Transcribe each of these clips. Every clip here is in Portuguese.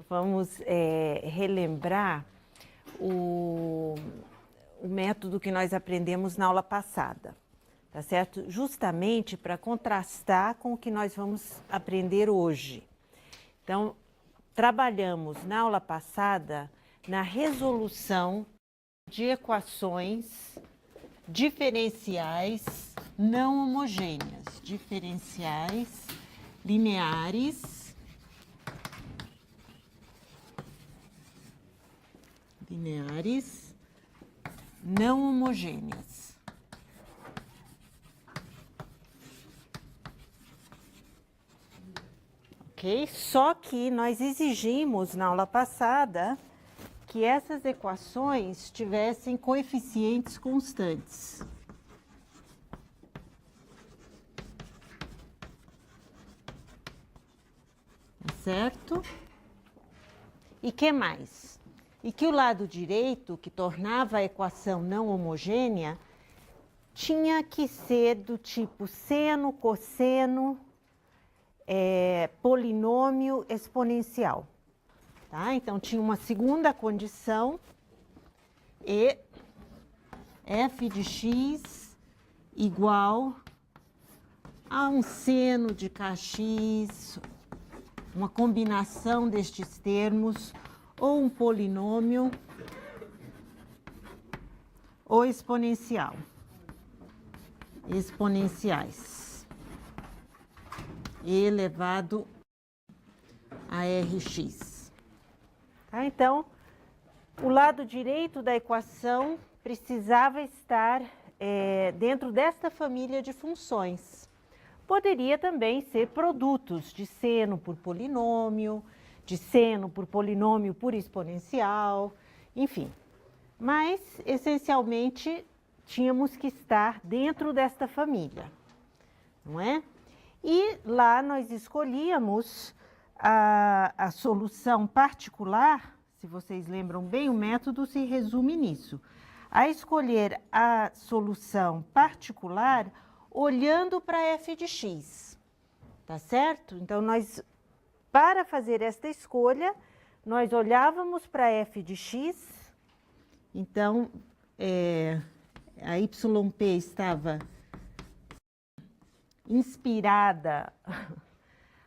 vamos relembrar o método que nós aprendemos na aula passada, tá certo? Justamente para contrastar com o que nós vamos aprender hoje. Então, trabalhamos na aula passada na resolução de equações diferenciais não homogêneas, diferenciais lineares, não homogêneas. Ok? Só que nós exigimos na aula passada que essas equações tivessem coeficientes constantes. Tá certo? E que mais? E que o lado direito, que tornava a equação não homogênea, tinha que ser do tipo seno, cosseno, polinômio exponencial. Tá? Então, tinha uma segunda condição, e f de x igual a um seno de kx, uma combinação destes termos, ou um polinômio, ou exponencial. Exponenciais. E elevado a Rx. Tá? Então, o lado direito da equação precisava estar dentro desta família de funções. Poderia também ser produtos de seno por polinômio, de seno por polinômio por exponencial, enfim. Mas, essencialmente, tínhamos que estar dentro desta família, não é? E lá nós escolhíamos a solução particular, se vocês lembram bem, o método se resume nisso. A escolher a solução particular olhando para f de x, tá certo? Então, para fazer esta escolha, nós olhávamos para f de x, então, a YP estava inspirada,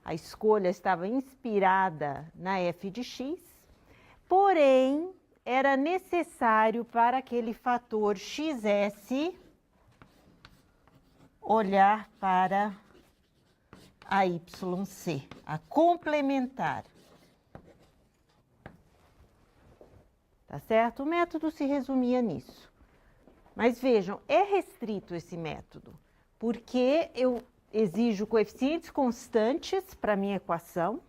a escolha estava inspirada na f de x, porém, era necessário para aquele fator xs olhar para a YC, a complementar. Tá certo? O método se resumia nisso. Mas vejam, é restrito esse método, porque eu exijo coeficientes constantes para a minha equação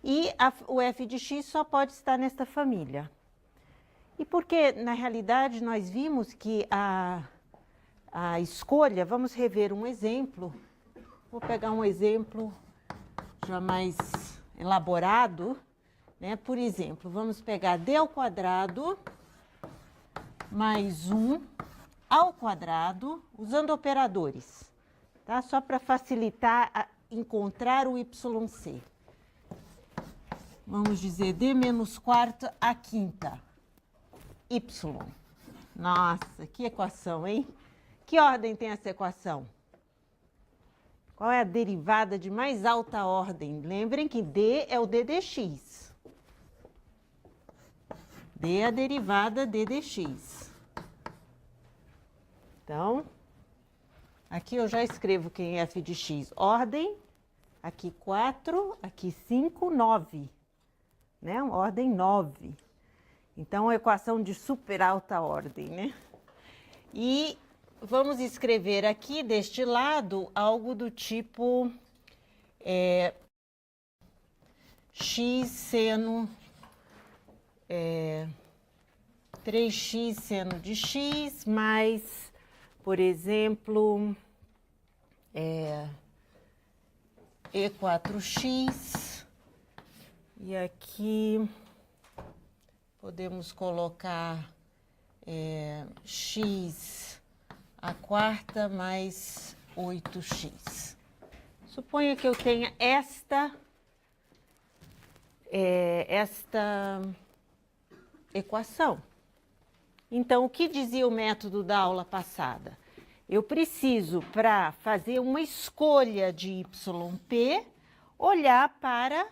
e o f de x só pode estar nesta família. E porque, na realidade, nós vimos que a escolha, vamos rever um exemplo, vou pegar um exemplo já mais elaborado, né? Por exemplo, vamos pegar d ao quadrado mais 1 ao quadrado, usando operadores, tá? Só para facilitar encontrar o YC. Vamos dizer d menos quarta à quinta, y. Nossa, que equação, hein? Que ordem tem essa equação? Qual é a derivada de mais alta ordem? Lembrem que d é o d dx. D é a derivada d dx. Então, aqui eu já escrevo quem é f de x. Ordem, aqui 4, aqui 5, 9. Né? Ordem 9. Então, a equação de super alta ordem, né? E vamos escrever aqui, deste lado, algo do tipo x seno 3x seno de x mais, por exemplo, E4x. E aqui podemos colocar x à quarta mais 8x. Suponha que eu tenha esta equação. Então, o que dizia o método da aula passada? Eu preciso, para fazer uma escolha de YP, olhar para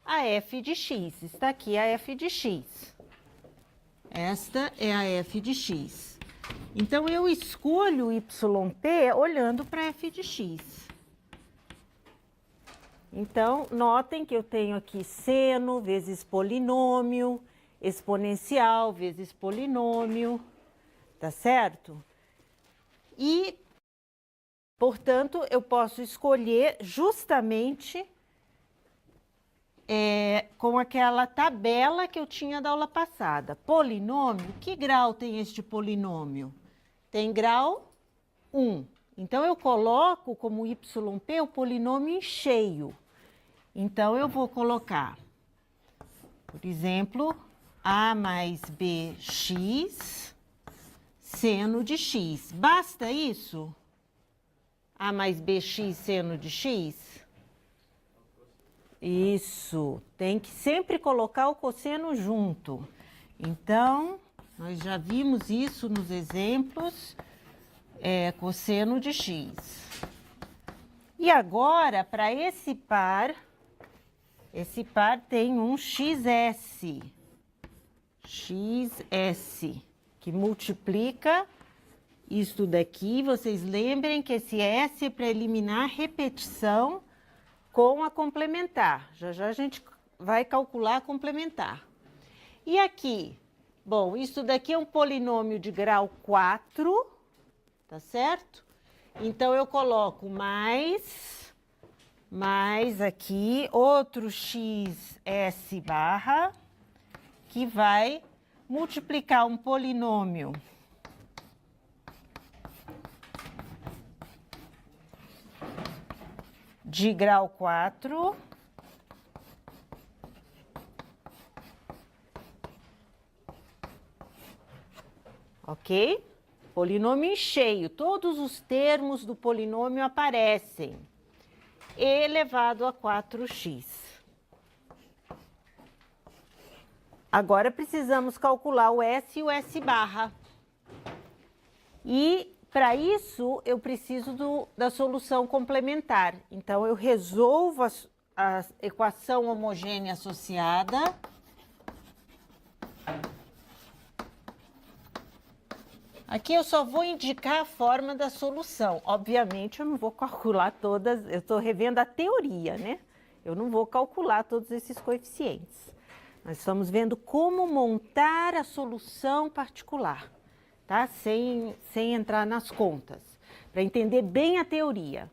a f de x. Está aqui a f de x. Esta é a f de x. Então, eu escolho YP olhando para f de x. Então, notem que eu tenho aqui seno vezes polinômio, exponencial vezes polinômio, tá certo? E, portanto, eu posso escolher justamente com aquela tabela que eu tinha da aula passada. Polinômio, que grau tem este polinômio? Tem grau 1. Então, eu coloco como YP o polinômio em cheio. Então, eu vou colocar, por exemplo, A mais BX seno de x. Basta isso? A mais bx seno de x? Isso, tem que sempre colocar o cosseno junto. Então, nós já vimos isso nos exemplos, cosseno de x. E agora, para esse par tem um xs, que multiplica isto daqui. Vocês lembrem que esse S é para eliminar repetição com a complementar. Já já a gente vai calcular a complementar. E aqui, bom, isso daqui é um polinômio de grau 4, tá certo? Então, eu coloco mais aqui, outro xs barra, que vai multiplicar um polinômio de grau 4 ok? Polinômio em cheio, todos os termos do polinômio aparecem, elevado a 4x. Agora, precisamos calcular o S e o S barra. E, para isso, eu preciso da solução complementar. Então, eu resolvo a equação homogênea associada. Aqui eu só vou indicar a forma da solução. Obviamente, eu não vou calcular todas, eu estou revendo a teoria, né? Eu não vou calcular todos esses coeficientes. Nós estamos vendo como montar a solução particular, tá? Sem entrar nas contas, para entender bem a teoria.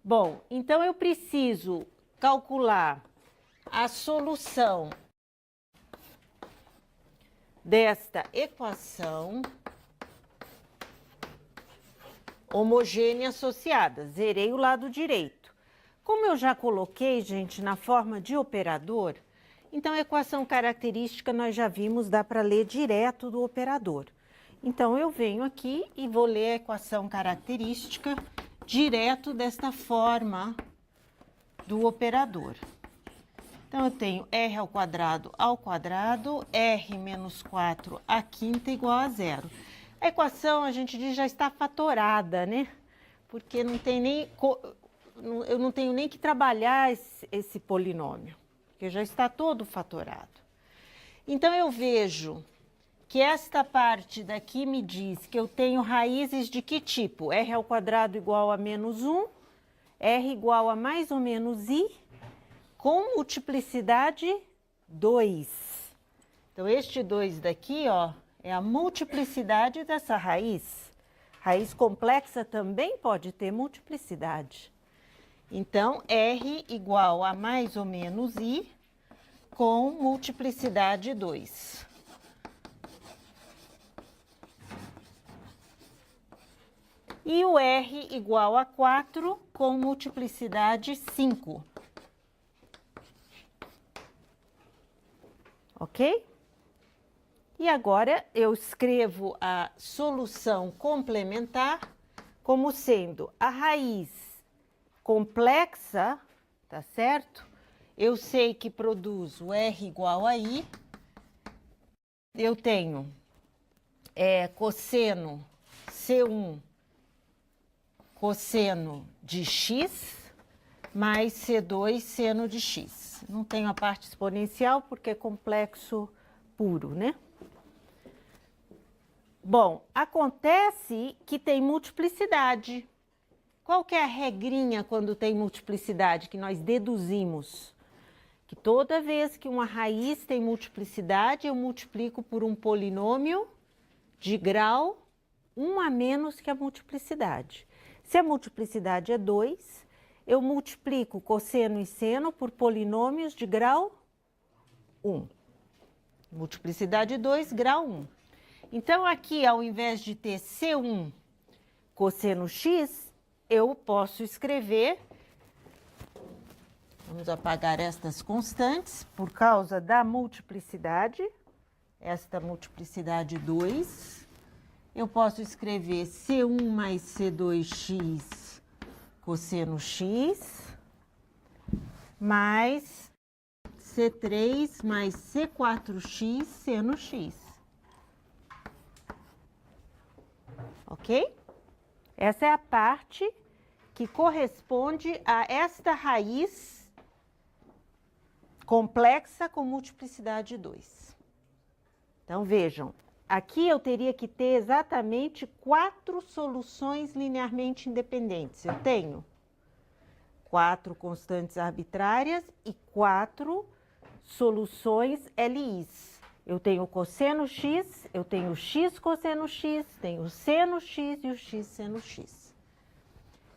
Bom, então eu preciso calcular a solução desta equação homogênea associada. Zerei o lado direito. Como eu já coloquei, gente, na forma de operador, então a equação característica nós já vimos, dá para ler direto do operador. Então, eu venho aqui e vou ler a equação característica direto desta forma do operador. Então, eu tenho r ao quadrado, r menos 4 à quinta igual a zero. A equação, a gente diz, já está fatorada, né? Porque não tem nem, eu não tenho nem que trabalhar esse polinômio, porque já está todo fatorado. Então, eu vejo que esta parte daqui me diz que eu tenho raízes de que tipo? R ao quadrado igual a menos 1, R igual a mais ou menos I, com multiplicidade 2. Então, este 2 daqui, ó, é a multiplicidade dessa raiz. Raiz complexa também pode ter multiplicidade. Então, R igual a mais ou menos I com multiplicidade 2. E o R igual a 4 com multiplicidade 5. Ok? E agora eu escrevo a solução complementar como sendo a raiz complexa, tá certo? eu sei que produzo R igual a I. Eu tenho cosseno C1 cosseno de x mais C2 seno de x. Não tenho a parte exponencial porque é complexo puro, né? Bom, acontece que tem multiplicidade. Qual que é a regrinha quando tem multiplicidade que nós deduzimos? Que toda vez que uma raiz tem multiplicidade, eu multiplico por um polinômio de grau 1 a menos que a multiplicidade. Se a multiplicidade é 2, eu multiplico cosseno e seno por polinômios de grau 1. Multiplicidade 2, grau 1. Então, aqui, ao invés de ter C1 cosseno x, eu posso escrever, vamos apagar estas constantes, por causa da multiplicidade, esta multiplicidade 2, eu posso escrever C1 mais C2x cosseno x, mais C3 mais C4x seno x. Ok? Essa é a parte que corresponde a esta raiz complexa com multiplicidade 2. Então, vejam, aqui eu teria que ter exatamente 4 soluções linearmente independentes. Eu tenho 4 constantes arbitrárias e 4 soluções LIs. Eu tenho o cosseno x, eu tenho o x cosseno x, tenho o seno x e o x seno x.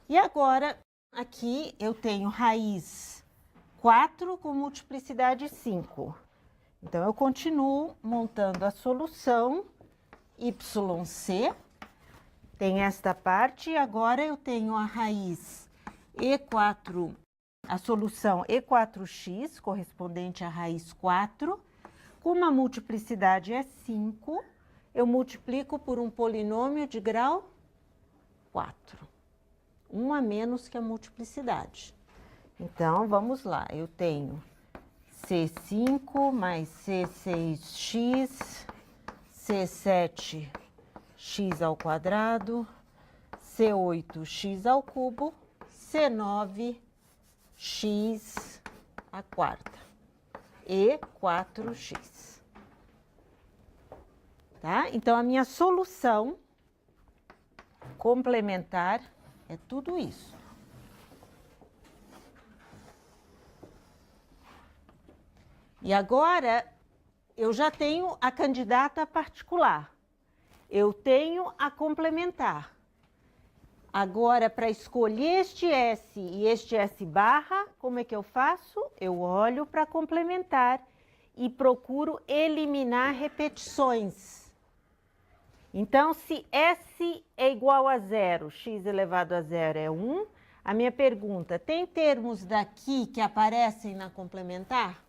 E agora, aqui eu tenho raiz 4 com multiplicidade 5. Então, eu continuo montando a solução YC. Tem esta parte e agora eu tenho a raiz E4, a solução E4x, correspondente à raiz 4. Como a multiplicidade é 5, eu multiplico por um polinômio de grau 4. 1 a menos que a multiplicidade. Então, vamos lá. Eu tenho C5 mais C6x, C7x ao quadrado, C8x ao cubo, C9x à quarta. E 4x. Tá? Então, a minha solução complementar é tudo isso. E agora, eu já tenho a candidata particular. Eu tenho a complementar. Agora, para escolher este S e este S barra, como é que eu faço? Eu olho para complementar e procuro eliminar repetições. Então, se S é igual a 0, x elevado a 0 é 1, a minha pergunta, tem termos daqui que aparecem na complementar?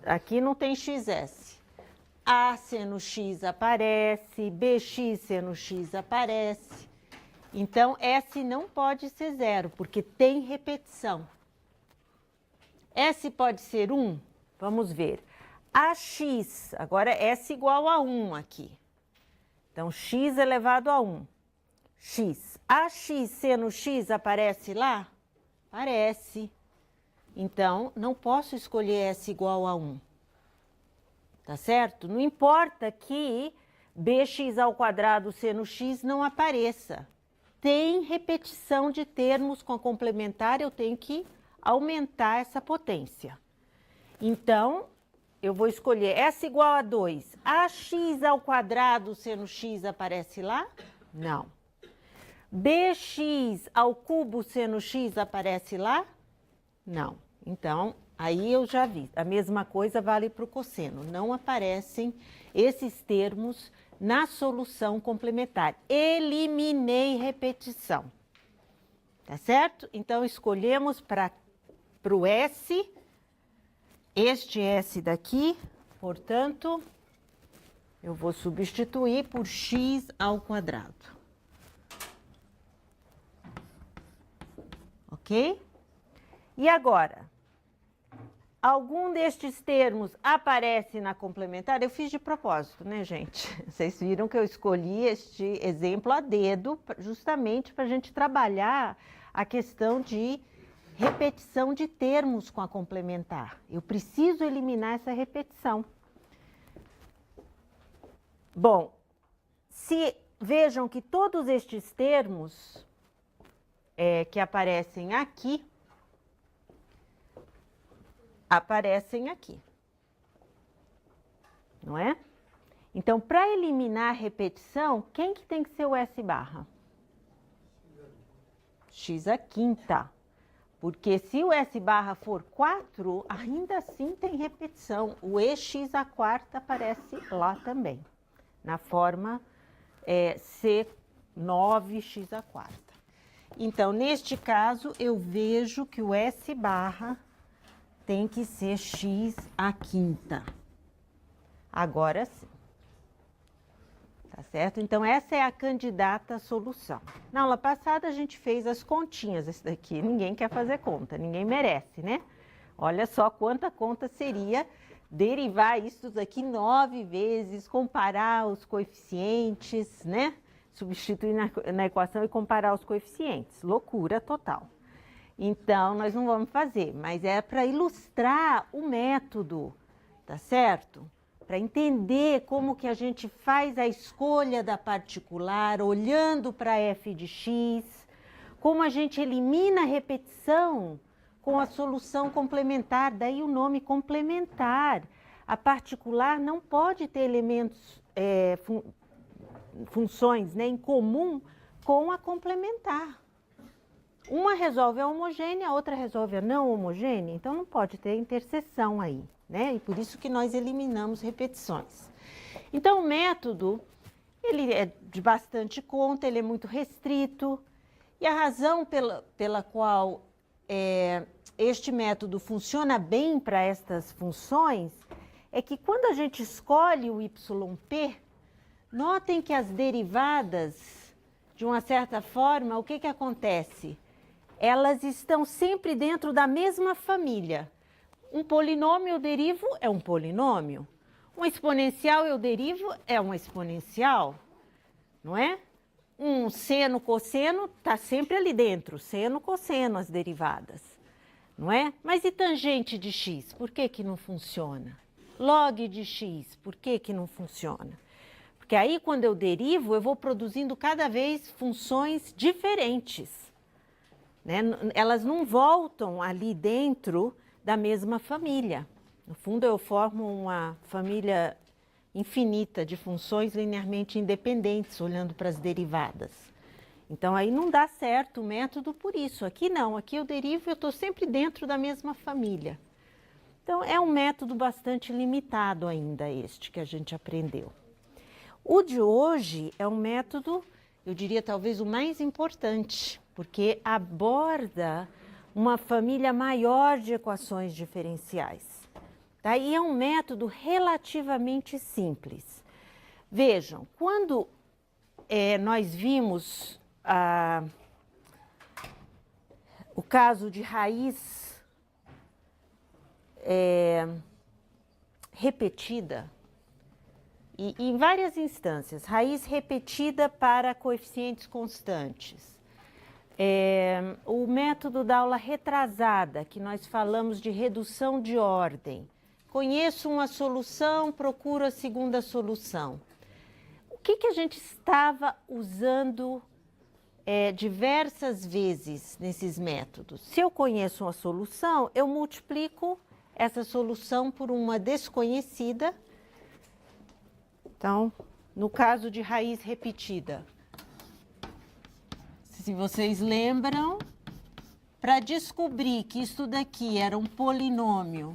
Aqui não tem xs. A seno x aparece, bx seno x aparece. Então, S não pode ser 0, porque tem repetição. S pode ser 1? Vamos ver. AX, agora S igual a 1 aqui. Então, x elevado a 1. X. AX seno x aparece lá? Aparece. Então, não posso escolher S igual a 1. Tá certo? Não importa que bx ao quadrado seno x não apareça. Tem repetição de termos com a complementar, eu tenho que aumentar essa potência. Então, eu vou escolher S igual a 2. AX ao quadrado seno x aparece lá? Não. Bx ao cubo seno x aparece lá? Não. Então, aí eu já vi. A mesma coisa vale para o cosseno. Não aparecem esses termos na solução complementar. Eliminei repetição. Tá certo? Então, escolhemos para o S, este S daqui, portanto, eu vou substituir por x ao quadrado. Ok? E agora, algum destes termos aparece na complementar? Eu fiz de propósito, né, gente? Vocês viram que eu escolhi este exemplo a dedo, justamente para a gente trabalhar a questão de repetição de termos com a complementar. Eu preciso eliminar essa repetição. Bom, vejam que todos estes termos que aparecem aqui, não é? Então, para eliminar a repetição, quem que tem que ser o S barra? X à quinta. Porque se o S barra for 4, ainda assim tem repetição. O EX à quarta aparece lá também, na forma C9x à quarta. Então, neste caso, eu vejo que o S barra tem que ser x à quinta. Agora sim. Tá certo? Então, essa é a candidata solução. Na aula passada, a gente fez as continhas. Esse daqui, ninguém quer fazer conta, ninguém merece, né? Olha só quanta conta seria derivar isso daqui 9 vezes, comparar os coeficientes, né? Substituir na equação e comparar os coeficientes. Loucura total. Então, nós não vamos fazer, mas é para ilustrar o método, tá certo? Para entender como que a gente faz a escolha da particular, olhando para f de x, como a gente elimina a repetição com a solução complementar, daí o nome complementar. A particular não pode ter elementos, funções, né, em comum com a complementar. Uma resolve a homogênea, a outra resolve a não homogênea, então não pode ter interseção aí, né? E por isso que nós eliminamos repetições. Então, o método, ele é de bastante conta, ele é muito restrito, e a razão pela qual este método funciona bem para estas funções é que quando a gente escolhe o YP, notem que as derivadas, de uma certa forma, o que acontece? Elas estão sempre dentro da mesma família. Um polinômio eu derivo é um polinômio. Um exponencial eu derivo é uma exponencial, não é? Um seno, cosseno, está sempre ali dentro. Seno, cosseno, as derivadas, não é? Mas e tangente de x? Por que que não funciona? Log de x, por que que não funciona? Porque aí, quando eu derivo, eu vou produzindo cada vez funções diferentes, né? Elas não voltam ali dentro da mesma família. No fundo, eu formo uma família infinita de funções linearmente independentes, olhando para as derivadas. Então, aí não dá certo o método por isso. Aqui não, aqui eu derivo e eu estou sempre dentro da mesma família. Então, é um método bastante limitado ainda este que a gente aprendeu. O de hoje é um método, eu diria talvez o mais importante, porque aborda uma família maior de equações diferenciais. Daí é um método relativamente simples. Vejam, quando nós vimos o caso de raiz repetida, e em várias instâncias, raiz repetida para coeficientes constantes. O método da aula retrasada, que nós falamos de redução de ordem. Conheço uma solução, procuro a segunda solução. O que a gente estava usando diversas vezes nesses métodos? Se eu conheço uma solução, eu multiplico essa solução por uma desconhecida. Então, no caso de raiz repetida, se vocês lembram, para descobrir que isso daqui era um polinômio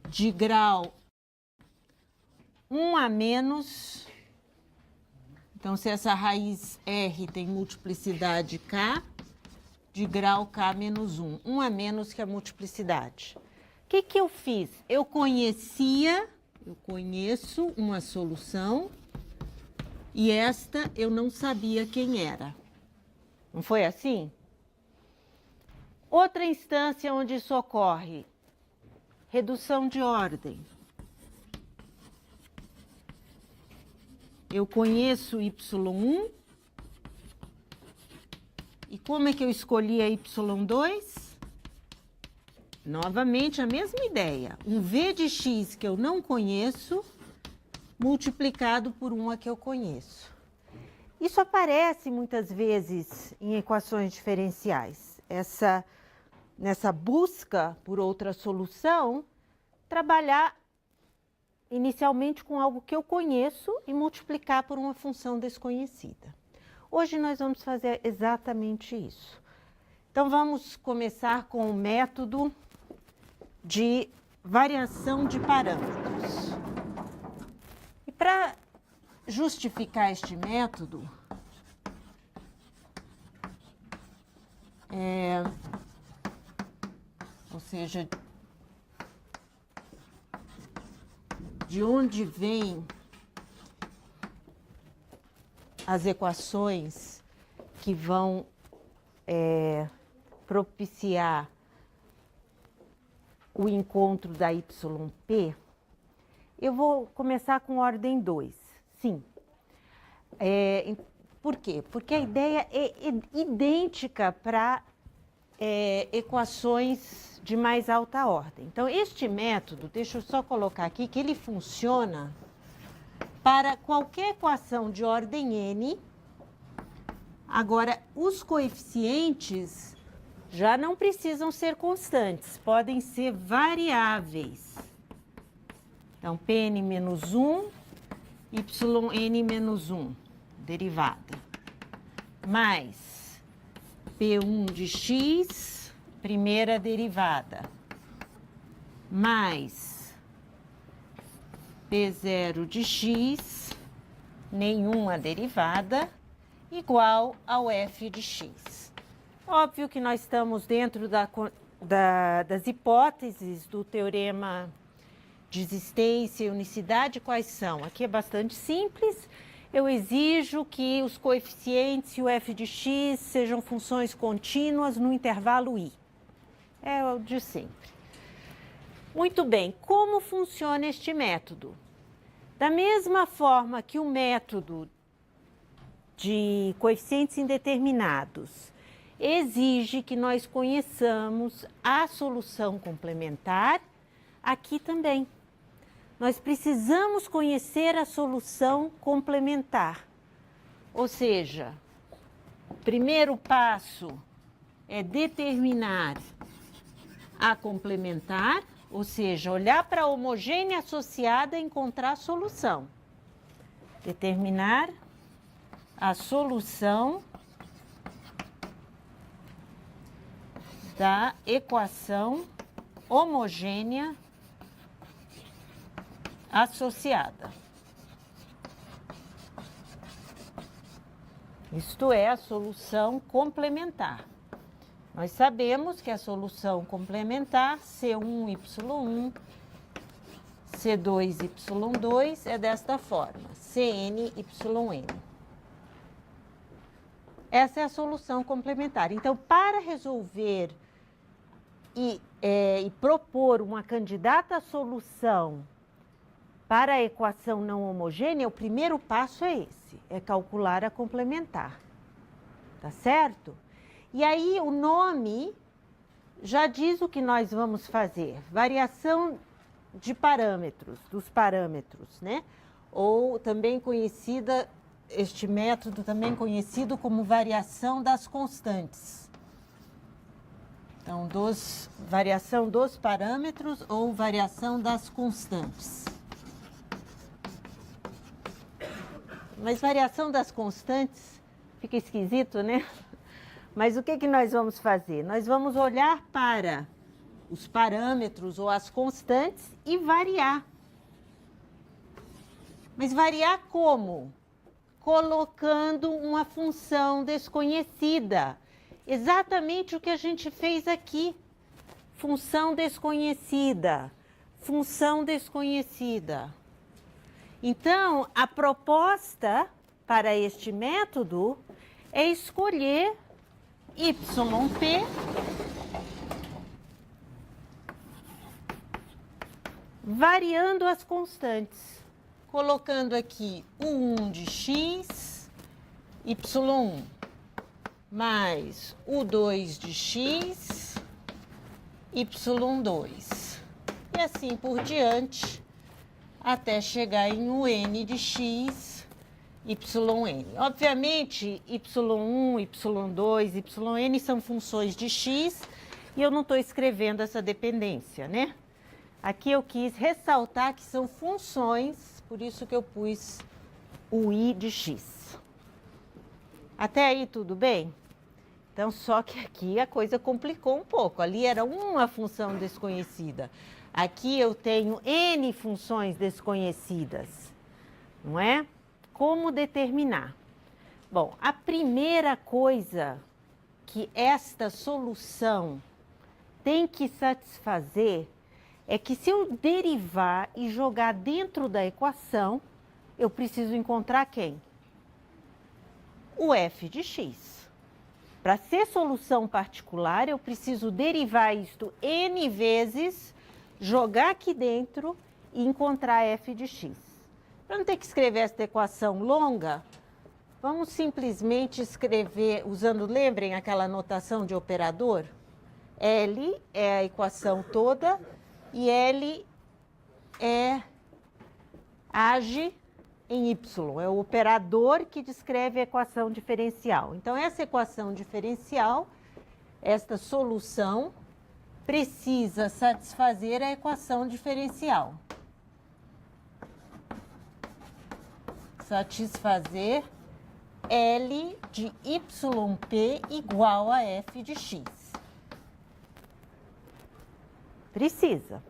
de grau 1 a menos, então se essa raiz R tem multiplicidade K, de grau K menos 1, 1 a menos que a multiplicidade. O que eu fiz? Eu conheço uma solução e esta eu não sabia quem era. Não foi assim? Outra instância onde isso ocorre, redução de ordem. Eu conheço y1, e como é que eu escolhi a y2? Novamente a mesma ideia, um v de x que eu não conheço, multiplicado por uma que eu conheço. Isso aparece muitas vezes em equações diferenciais. Nessa busca por outra solução, trabalhar inicialmente com algo que eu conheço e multiplicar por uma função desconhecida. Hoje nós vamos fazer exatamente isso. Então vamos começar com o método de variação de parâmetros. E para justificar este método, ou seja, de onde vêm as equações que vão propiciar o encontro da YP, eu vou começar com ordem 2. Sim. Por quê? Porque a ideia é idêntica para equações de mais alta ordem. Então, este método, deixa eu só colocar aqui, que ele funciona para qualquer equação de ordem n. Agora, os coeficientes já não precisam ser constantes, podem ser variáveis. Então, Pn-1, Yn-1, derivada, mais P1 de x, primeira derivada, mais P0 de x, nenhuma derivada, igual ao f de x. Óbvio que nós estamos dentro das hipóteses do teorema de existência e unicidade. Quais são? Aqui é bastante simples. Eu exijo que os coeficientes e o f de x sejam funções contínuas no intervalo i. É o de sempre. Muito bem, como funciona este método? Da mesma forma que o método de coeficientes indeterminados exige que nós conheçamos a solução complementar, aqui também. Nós precisamos conhecer a solução complementar. Ou seja, o primeiro passo é determinar a complementar, ou seja, olhar para a homogênea associada e encontrar a solução. Determinar a solução da equação homogênea associada. Isto é a solução complementar. Nós sabemos que a solução complementar C1Y1, C2Y2 é desta forma, CNYN. Essa é a solução complementar. Então, para resolver e propor uma candidata solução para a equação não homogênea, o primeiro passo é esse, é calcular a complementar, tá certo? E aí o nome já diz o que nós vamos fazer, variação de parâmetros, dos parâmetros, né? Ou também conhecida, este método também conhecido como variação das constantes. Então, variação dos parâmetros ou variação das constantes. Mas variação das constantes fica esquisito, né? Mas o que nós vamos fazer? Nós vamos olhar para os parâmetros ou as constantes e variar. Mas variar como? Colocando uma função desconhecida. Exatamente o que a gente fez aqui. Função desconhecida. Função desconhecida. Então, a proposta para este método é escolher YP variando as constantes, colocando aqui o 1 de x, y1, mais o 2 de x, y2, e assim por diante, até chegar em o n de x, yn. Obviamente, y1, y2, yn são funções de x, e eu não estou escrevendo essa dependência, né? Aqui eu quis ressaltar que são funções, por isso que eu pus o i de x. Até aí tudo bem? Então, só que aqui a coisa complicou um pouco. Ali era uma função desconhecida. Aqui eu tenho n funções desconhecidas, não é? Como determinar? Bom, a primeira coisa que esta solução tem que satisfazer é que se eu derivar e jogar dentro da equação, eu preciso encontrar quem? O f de x. Para ser solução particular, eu preciso derivar isto n vezes, jogar aqui dentro e encontrar f de x. Para não ter que escrever esta equação longa, vamos simplesmente escrever, usando, lembrem aquela notação de operador? L é a equação toda e L age em y, é o operador que descreve a equação diferencial. Então, essa equação diferencial, esta solução, precisa satisfazer a equação diferencial. Satisfazer L de yp igual a f de x. Precisa,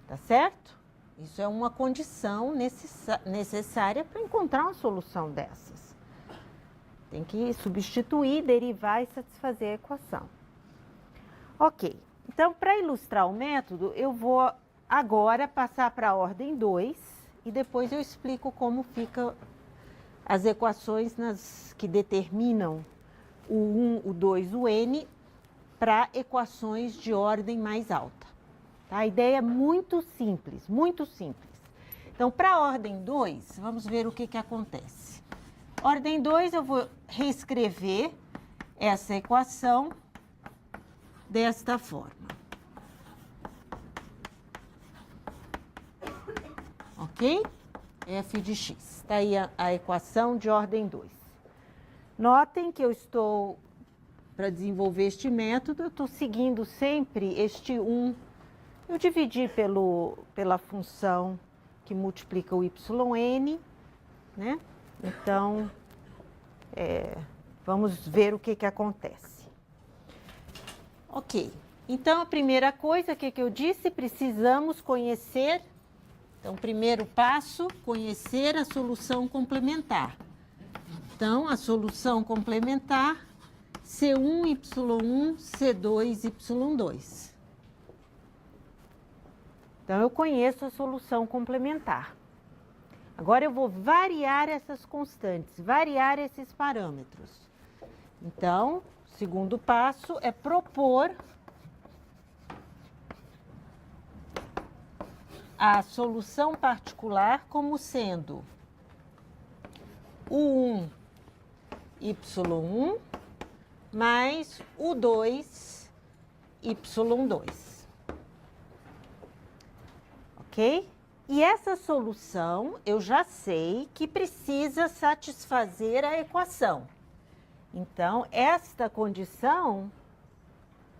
tá certo? Isso é uma condição necessária para encontrar uma solução dessas. Tem que substituir, derivar e satisfazer a equação. Ok, então para ilustrar o método, eu vou agora passar para a ordem 2 e depois eu explico como ficam as equações que determinam o 1, o 2, o n para equações de ordem mais alta. Tá? A ideia é muito simples, muito simples. Então, para a ordem 2, vamos ver o que acontece. Ordem 2, eu vou reescrever essa equação desta forma. Ok? F de x. Está aí a equação de ordem 2. Notem que eu estou, para desenvolver este método, eu estou seguindo sempre este 1. Eu dividi pela função que multiplica o yn, né? Então, vamos ver o que acontece. Ok, então a primeira coisa, o que eu disse? Precisamos conhecer, então, primeiro passo, conhecer a solução complementar. Então, a solução complementar, C1, Y1, C2, Y2. Então, eu conheço a solução complementar. Agora, eu vou variar essas constantes, variar esses parâmetros. Então, o segundo passo é propor a solução particular como sendo o 1, Y1, mais o 2, Y2. Ok? E essa solução, eu já sei que precisa satisfazer a equação. Então, esta condição,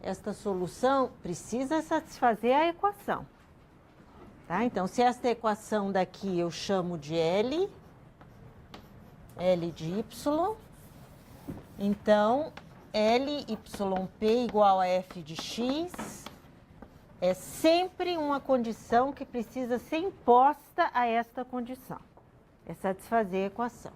esta solução, precisa satisfazer a equação. Tá? Então, se esta equação daqui eu chamo de L de Y, então, Lyp igual a f de x é sempre uma condição que precisa ser imposta a esta condição. É satisfazer a equação.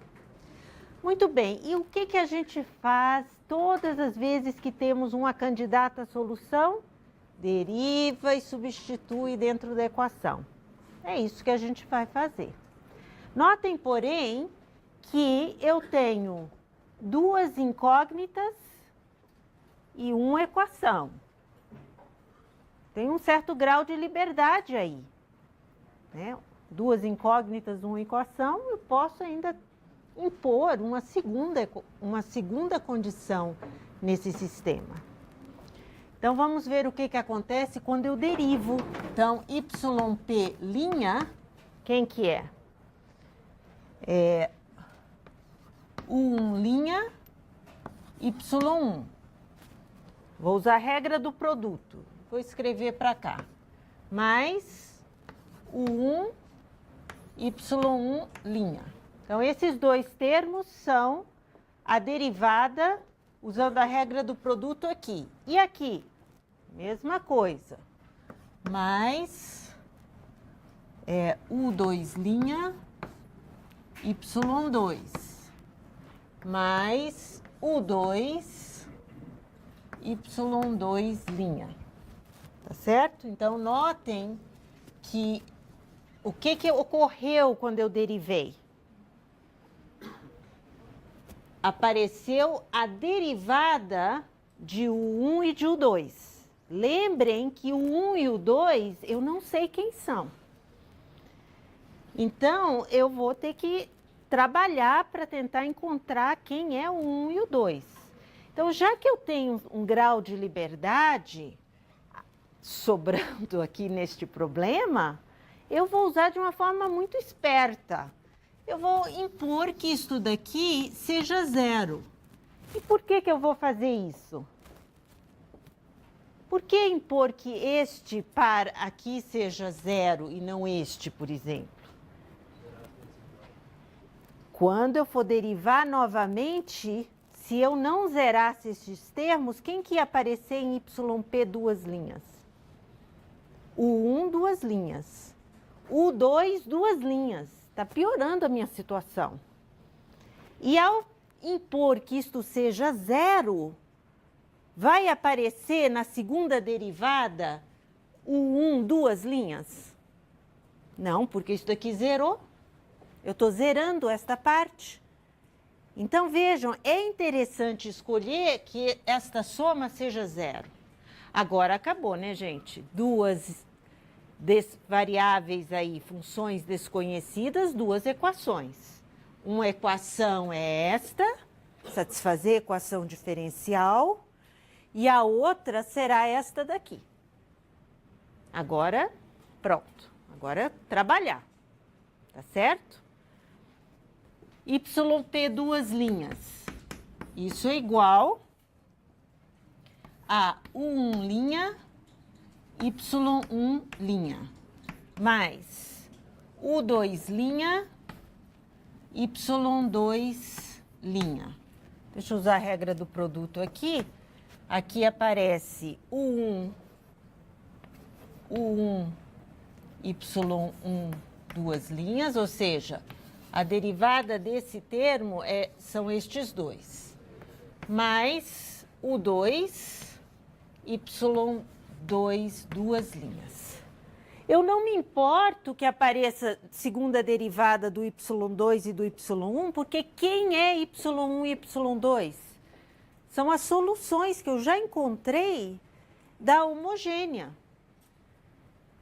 Muito bem, e o que a gente faz todas as vezes que temos uma candidata à solução? Deriva e substitui dentro da equação. É isso que a gente vai fazer. Notem, porém, que eu tenho duas incógnitas e uma equação. Tem um certo grau de liberdade aí. né? Duas incógnitas, uma equação, eu posso ainda impor uma segunda condição nesse sistema. Então, vamos ver o que acontece quando eu derivo. Então, yp', quem que é? É U1', y1. Vou usar a regra do produto. Vou escrever para cá. Mais U1, y1'. Então, esses dois termos são a derivada usando a regra do produto aqui. E aqui? Mesma coisa. Mais U2', y2. Mais U2, y2'. Tá certo? Então, notem que o que ocorreu quando eu derivei? Apareceu a derivada de U1 e de U2. Lembrem que o 1 e o 2 eu não sei quem são. Então, eu vou ter que trabalhar para tentar encontrar quem é o 1 e o 2. Então, já que eu tenho um grau de liberdade sobrando aqui neste problema, eu vou usar de uma forma muito esperta. Eu vou impor que isso daqui seja zero. E por que eu vou fazer isso? Por que impor que este par aqui seja zero e não este, por exemplo? Quando eu for derivar novamente, se eu não zerasse estes termos, quem que ia aparecer em yp duas linhas? U1, duas linhas. U2, duas linhas. Está piorando a minha situação. E ao impor que isto seja zero, vai aparecer na segunda derivada U1, duas linhas? Não, porque isso daqui zerou. Eu estou zerando esta parte. Então, vejam, é interessante escolher que esta soma seja zero. Agora acabou, né, gente? Duas variáveis aí, funções desconhecidas, duas equações. Uma equação é esta, satisfazer a equação diferencial, e a outra será esta daqui. Agora, pronto. Agora, trabalhar. Tá certo? Yp duas linhas. Isso é igual a U1', y1', mais U2', y2'. Deixa eu usar a regra do produto aqui. Aqui aparece U1, y1, duas linhas, ou seja, a derivada desse termo são estes dois. Mais U2, y2, duas linhas. Eu não me importo que apareça segunda derivada do y2 e do y1, porque quem é y1 e y2? São as soluções que eu já encontrei da homogênea.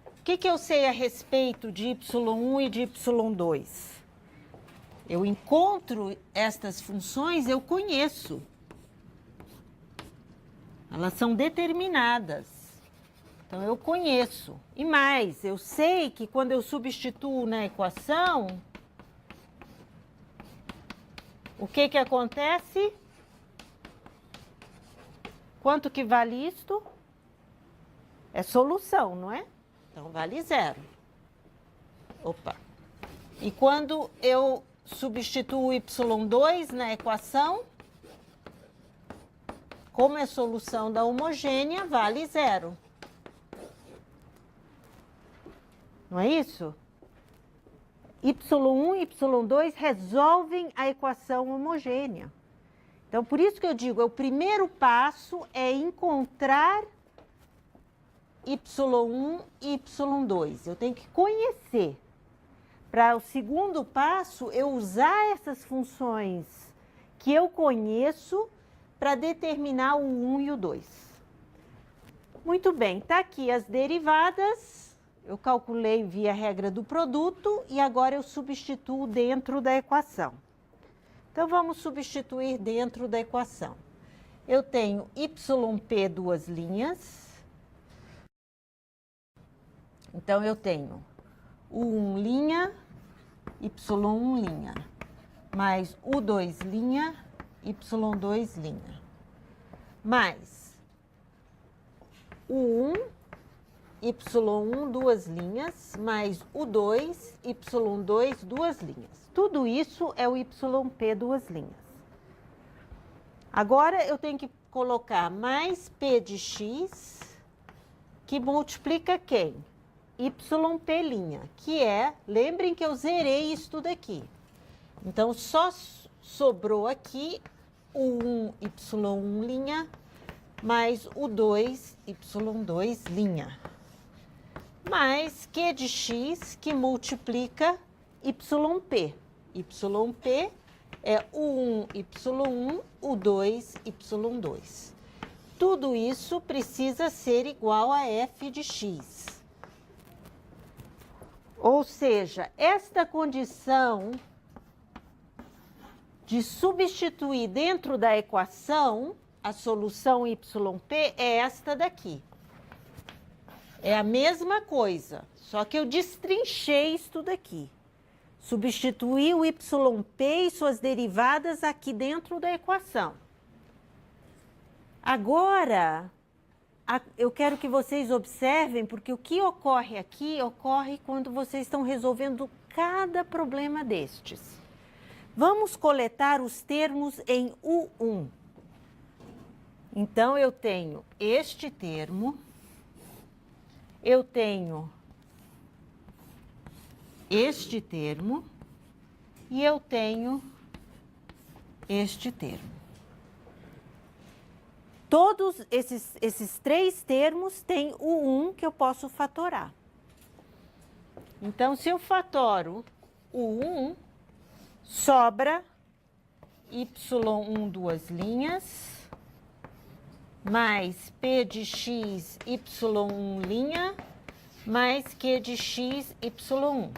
O que eu sei a respeito de y1 e de y2? Eu encontro estas funções, eu conheço. Elas são determinadas. Então, eu conheço. E mais, eu sei que quando eu substituo na equação, o que acontece? Quanto que vale isto? É solução, não é? Então, vale zero. Opa. E quando eu substituo y2 na equação, como é solução da homogênea, vale zero. Não é isso? y1 e y2 resolvem a equação homogênea. Então, por isso que eu digo, o primeiro passo é encontrar y1 e y2. Eu tenho que conhecer. Para o segundo passo, eu usar essas funções que eu conheço para determinar o 1 e o 2. Muito bem, está aqui as derivadas. eu calculei via regra do produto e agora eu substituo dentro da equação. Então, vamos substituir dentro da equação. Eu tenho YP duas linhas. Então, eu tenho U1 linha, Y1 linha, mais U2 linha, Y2 linha, mais U1, Y1 duas linhas, mais U2, Y2 duas linhas. Tudo isso é o YP duas linhas. Agora, eu tenho que colocar mais P de X, que multiplica quem? YP', que é, lembrem que eu zerei isso daqui. Então, só sobrou aqui o 1 Y1' mais o 2 Y2', mais Q de X, que multiplica YP. YP é o 1 Y1, o 2 Y2. Tudo isso precisa ser igual a f de x. Ou seja, esta condição de substituir dentro da equação a solução YP é esta daqui. É a mesma coisa, só que eu destrinchei isso daqui. Substituir o YP e suas derivadas aqui dentro da equação. Agora, eu quero que vocês observem, porque o que ocorre aqui, ocorre quando vocês estão resolvendo cada problema destes. Vamos coletar os termos em U1. Então, eu tenho este termo, eu tenho este termo e eu tenho este termo. Todos esses três termos têm o 1 que eu posso fatorar. Então, se eu fatoro o 1, sobra y1 duas linhas, mais p de x y1', mais q de x y1.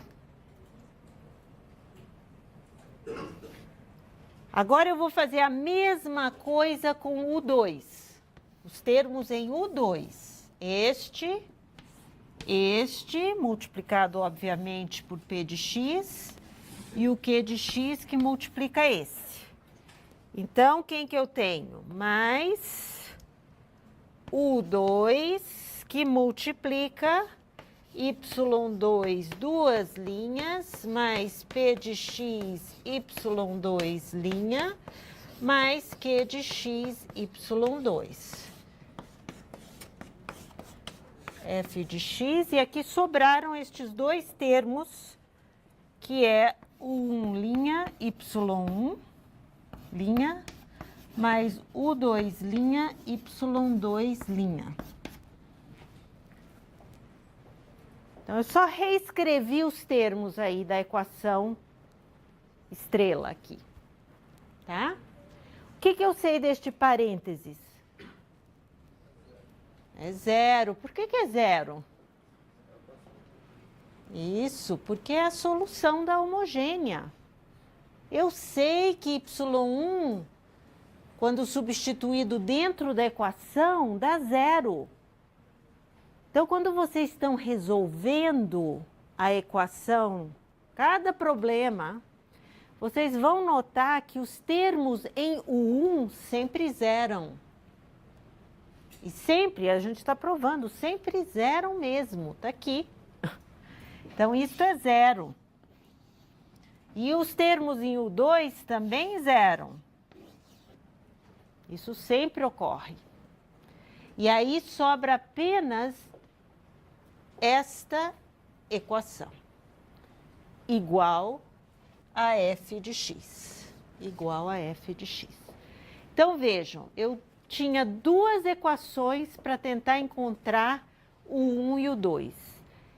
Agora eu vou fazer a mesma coisa com o U2. Os termos em U2. Este multiplicado, obviamente, por P de X, e o Q de X que multiplica esse. Então, quem que eu tenho? Mais U2 que multiplica Y2 duas linhas, mais P de X, Y2', mais Q de X, Y2. F de X, e aqui sobraram estes dois termos, que é U1', Y1', mais U2', Y2'. Então, eu só reescrevi os termos aí da equação estrela aqui, tá? O que eu sei deste parênteses? É zero. Por que é zero? Isso, porque é a solução da homogênea. Eu sei que Y1, quando substituído dentro da equação, dá zero. Então, quando vocês estão resolvendo a equação, cada problema, vocês vão notar que os termos em U1 sempre zeram. E sempre, a gente está provando, sempre zeram mesmo, está aqui. Então, isso é zero. E os termos em U2 também zeram. Isso sempre ocorre. E aí sobra apenas esta equação, igual a f de x, igual a f de x. Então, vejam, eu tinha duas equações para tentar encontrar o 1 e o 2.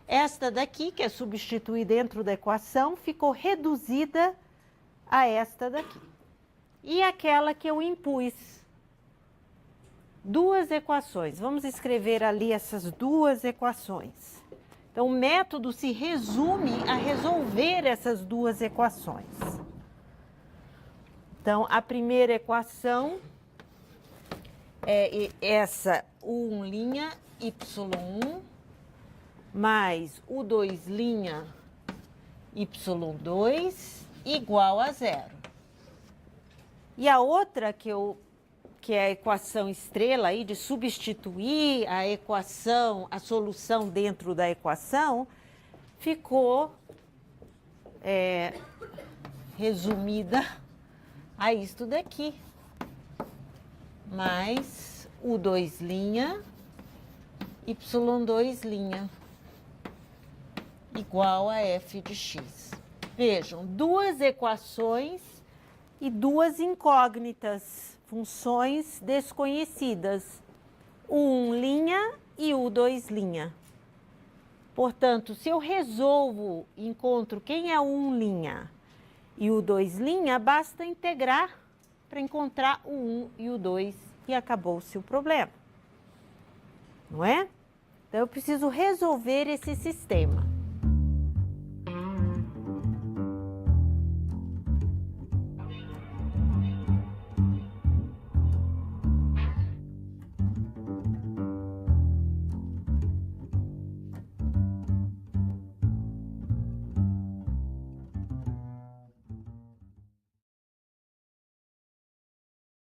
Esta daqui, que é substituir dentro da equação, ficou reduzida a esta daqui. E aquela que eu impus. Duas equações. Vamos escrever ali essas duas equações. Então, o método se resume a resolver essas duas equações. Então, a primeira equação é essa U1' Y1 mais U2' Y2 igual a zero. E a outra que é a equação estrela aí, de substituir a equação, a solução dentro da equação, ficou resumida a isto daqui. Mais U2' Y2' igual a f de x. Vejam, duas equações e duas incógnitas, funções desconhecidas, U1' e U2'. Portanto, se eu resolvo, encontro quem é o U1' e o U2', basta integrar para encontrar o 1 e o 2 e acabou-se o problema. Não é? Então, eu preciso resolver esse sistema.